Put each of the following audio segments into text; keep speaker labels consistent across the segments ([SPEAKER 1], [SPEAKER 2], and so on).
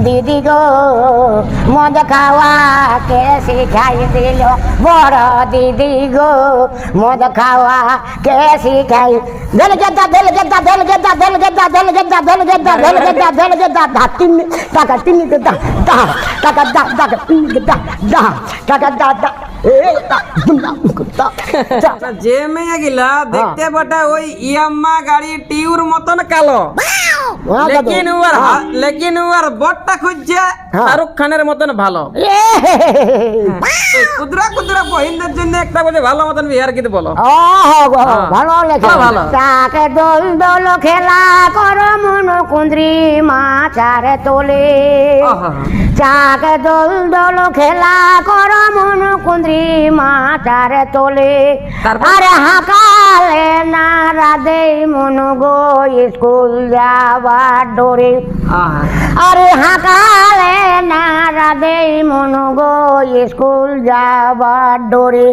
[SPEAKER 1] দিদি গো মদ খাওয়া কে শিখাই দিল বড় দিদি গো মদ খাওয়া কে শিখাই ধেল গেদা ধেল গেদা ধেল গেদা ধেল গেদা ধেল গেদা ধেল গেদা ধেল গেদা ধেল গেদা দা তিন টাকা তিন গেদা দা টাকা দা টাকা তিন গেদা দা টাকা দা দা
[SPEAKER 2] যে মেয়ে গিলা দেখতে পাটা ওই ইয়াম্মা গাড়ি টিউর মতন কালো লেকিন ওর বটটা খুঁজছে শাহরুখ খানের মতন ভালো। কুদরা কুদরা বহিনদের জন্য একটা বলে ভালো মতন বিহার কিন্তু বলো
[SPEAKER 1] ভালো লেখা ভালো তাকে দোল দোল খেলা কর মন কুন্দ্রি মাচারে তোলে চাকে দোল দোল খেলা কর মন কুন্দ্রি মাচারে তোলে আরে হাকালে না রাধে মন গো স্কুল যাবার ডোরে আরে হাকালে না রাধে মন গো স্কুল যাবার ডোরে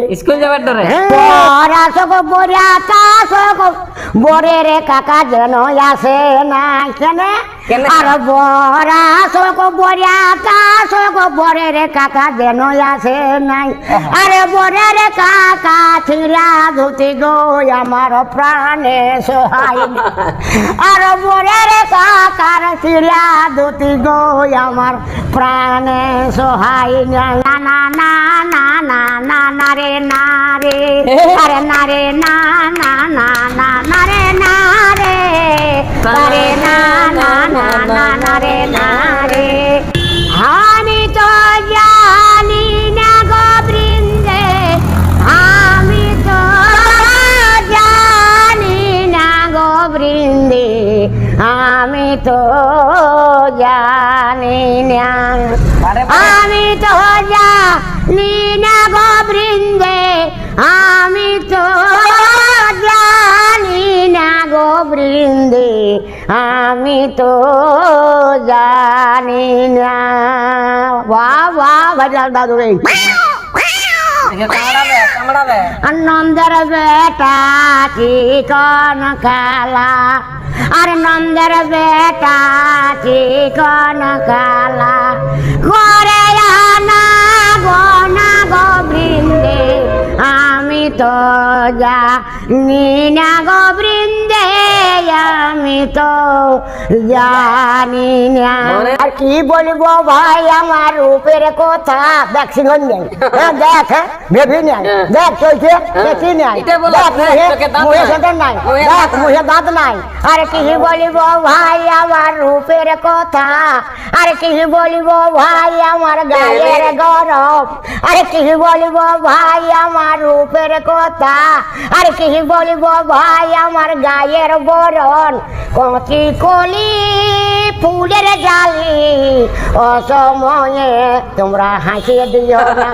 [SPEAKER 1] পড়াশোক বরিয়া চাষক বরে রে কাকা যেন আসে না কেনে আর পড়াশোক বরিয়া চাষক বরে রে কাকা যেন আসে নাই আরে বরে রে কাকা ছিড়া ধুতি গো আমার প্রাণে সহায় আর বরে রে কাকার ছিড়া ধুতি গো আমার প্রাণে সহায় না না না না না না না রে না রে আরে না রে না না না না না রে না রে আরে না না না না না রে না রে আমি তো জানি না গো বৃন্দে আমি তো জানি না গো বৃন্দে আমি তো জানি না আমি তো জানি না গো বৃন্দে আমি তো জানি না গো বৃন্দে আমি তো জানি না বাহ বাহ ভজল দাদু রে নন্দের বেটা চিকন কালা আর নন্দের বেটা চিকন কালা ঘরে না গো বৃন্দে আমি তো জানি না গো বৃন্দে আমি তো জানি না আর কি বলবো ভাই আমার রূপের কথা দেখছিল দেখ ভেবি নাই দেখ চলছে দেখি নাই মুহে সেটার নাই দেখ মুহে দাঁত নাই আরে কি বলিব ভাই আমার রূপের কথা আরে কি বলিব ভাই আমার গায়ের গরম আরে কি বলিব ভাই আমার রূপের কথা আরে কি বলিব ভাই আমার গায়ের বরণ কচি কলি ফুলের জালি অসময়ে তোমরা হাসিয়ে দিও না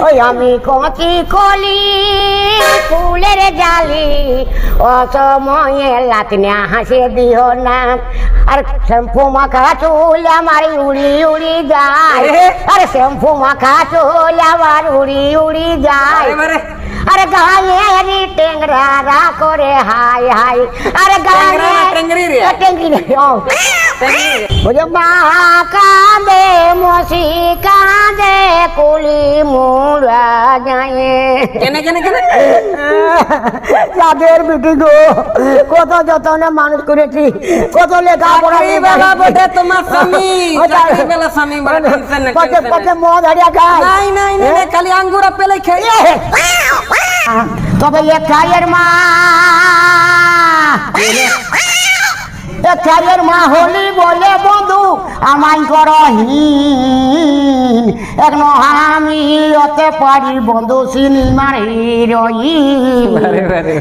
[SPEAKER 1] ওই আমি কচি কলি ফুলের জালি অসময়ে লাতনা হাসিয়ে দিও না আর শ্যাম্পু মাখা চুল আমার উড়ি উড়ি যায় আরে শ্যাম্পু মাখা চুল আমার উড়ি উড়ি যায় আরে গায়েরি টেংরা করে হাই হাই আরে গায়ে টেংরি মা কাঁদে মসি কাঁদে কুলি মুড়া যায় যাদের বিটি গো কত যতনে মানুষ করেছি কত লেখাপড়া
[SPEAKER 2] তোমার স্বামী
[SPEAKER 1] মদ হারিয়া খায়
[SPEAKER 2] খালি আঙ্গুরা পেলে খেয়ে
[SPEAKER 1] তবে খাইয়ের মা খাইয়ের মা হলি বলে বন্ধু আমায় করহীন এখন আমি হতে পারি বন্ধু সিনেমার হিরোইন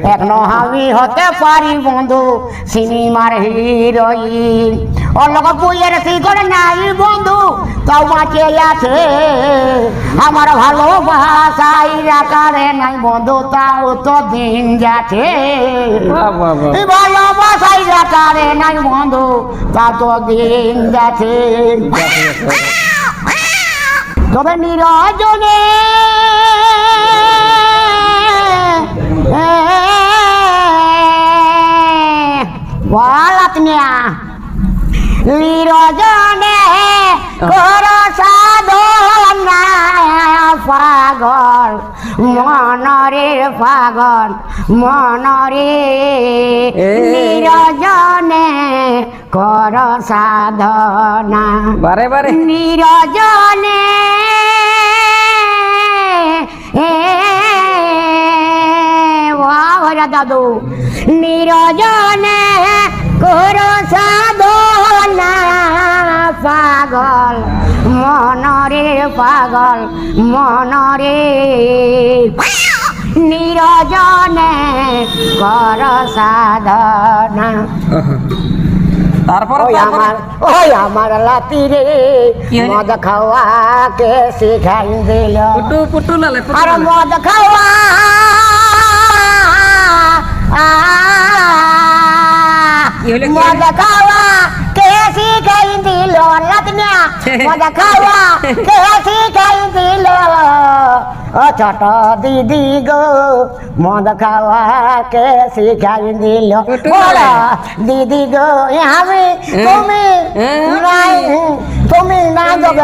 [SPEAKER 1] এখন আমি হতে পারি বন্ধু সিনেমার হিরোইন অল্লক বইয়ের শিখর নাই বন্ধু তাও বাঁচে আছে আমার ভালোবাসাই রাখারে নাই বন্ধু তাও তো দিন যাচ্ছে ভালোবাসাই রাখারে নাই বন্ধু তা তো দিন যাচ্ছে তবে নিরজনে নিরজনে কর সাধনা পাগল মনরে পাগল মনরে নিরজনে কর সাধনা
[SPEAKER 2] বারে বারে
[SPEAKER 1] নিরজনে দাদু নিরজনে কর সাধনা পাগল মনরে পাগল মনরে নিরজনে কর সাধনা
[SPEAKER 2] তারপর
[SPEAKER 1] ওই আমার লাতি রে মদ খাওয়া কে শিখাই দিল
[SPEAKER 2] পুটু পুটু লালে পুটু
[SPEAKER 1] আর
[SPEAKER 2] লালে।
[SPEAKER 1] মদ খাওয়া
[SPEAKER 2] কি হলো, কি
[SPEAKER 1] মদ খাওয়া কে শিখাই দিল লাতনিয়া মদ খাওয়া কে শিখাই দিল ও ছোট দিদি গো মদ খাওয়া কে শিখাই দিল বড় দিদি গো আমি তুমি নাই তুমি না যাবে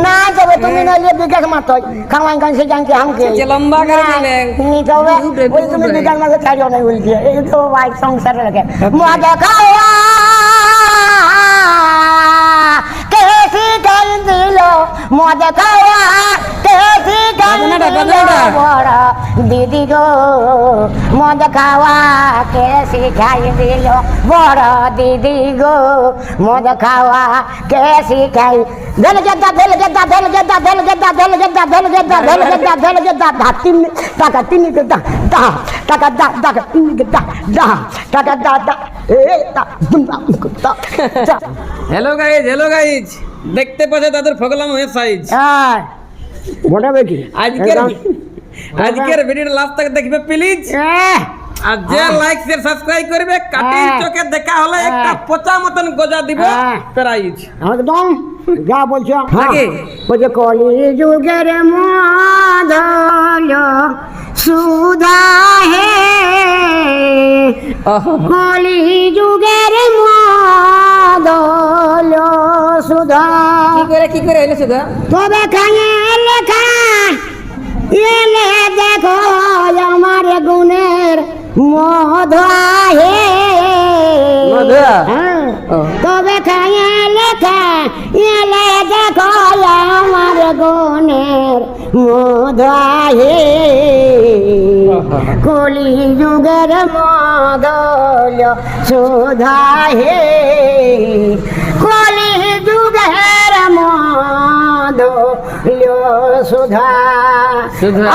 [SPEAKER 1] না যাবে তুমি না যে বিকাশ মাত্র খাওয়াই কান সেই জানকে আমাকে
[SPEAKER 2] যে লম্বা করে দিলে।
[SPEAKER 1] তুমি যাবে ওই তুমি বিকাশ মাত্র ছাড়িও না বলছি এই তো ভাই সংসারে রেখে মদ খাওয়া কে শিখাই দিল মদ খাওয়া কে শিখাই দিল বড় দিদি গো মদ খাওয়া কে শিখাই দিল বড় দিদি গো মদ খাওয়া কে শিখাই ধেল গেদ্দা ধেল গেদ্দা ধেল গেদ্দা ধেল গেদ্দা ধেল গেদ্দা ধেল গেদ্দা ধেল গেদ্দা ধেল গেদ্দা দা তিন টাকা তিন গেদ্দা দা টাকা দা টাকা তিন গেদ্দা দা টাকা দা দা এ তা দুমা কুত্তা
[SPEAKER 2] হ্যালো গাইজ দেখতে পাচ্ছ তাদের ফগলাম ওয়েবসাইট
[SPEAKER 1] হ্যাঁ মোটাবে কি
[SPEAKER 2] আজকের ভিডিওটা লাস্ট তক দেখবে প্লিজ আর যে লাইক শেয়ার সাবস্ক্রাইব করবে কাটির চোখে দেখা হলে একটা পচা মতন গজা দিব প্রাইজ
[SPEAKER 1] একদম যা বলছো
[SPEAKER 2] আগে।
[SPEAKER 1] বলছে কলি যুগের মাধল সুধা হে কলি যুগের মাধল সুধা
[SPEAKER 2] কি করে হইলো সুধা
[SPEAKER 1] তবে খাইয়ে লেখা এলে দেখো আমার গুণের মধা হে
[SPEAKER 2] মধুয়া?
[SPEAKER 1] হ্যাঁ।
[SPEAKER 2] ও।
[SPEAKER 1] তবে খাইয়ে লেখা এলে দেখো আমার গুণের মধা হে কলি যুগের মধল সুধা হে কলি যুগের মধল সুধা
[SPEAKER 2] সুধা।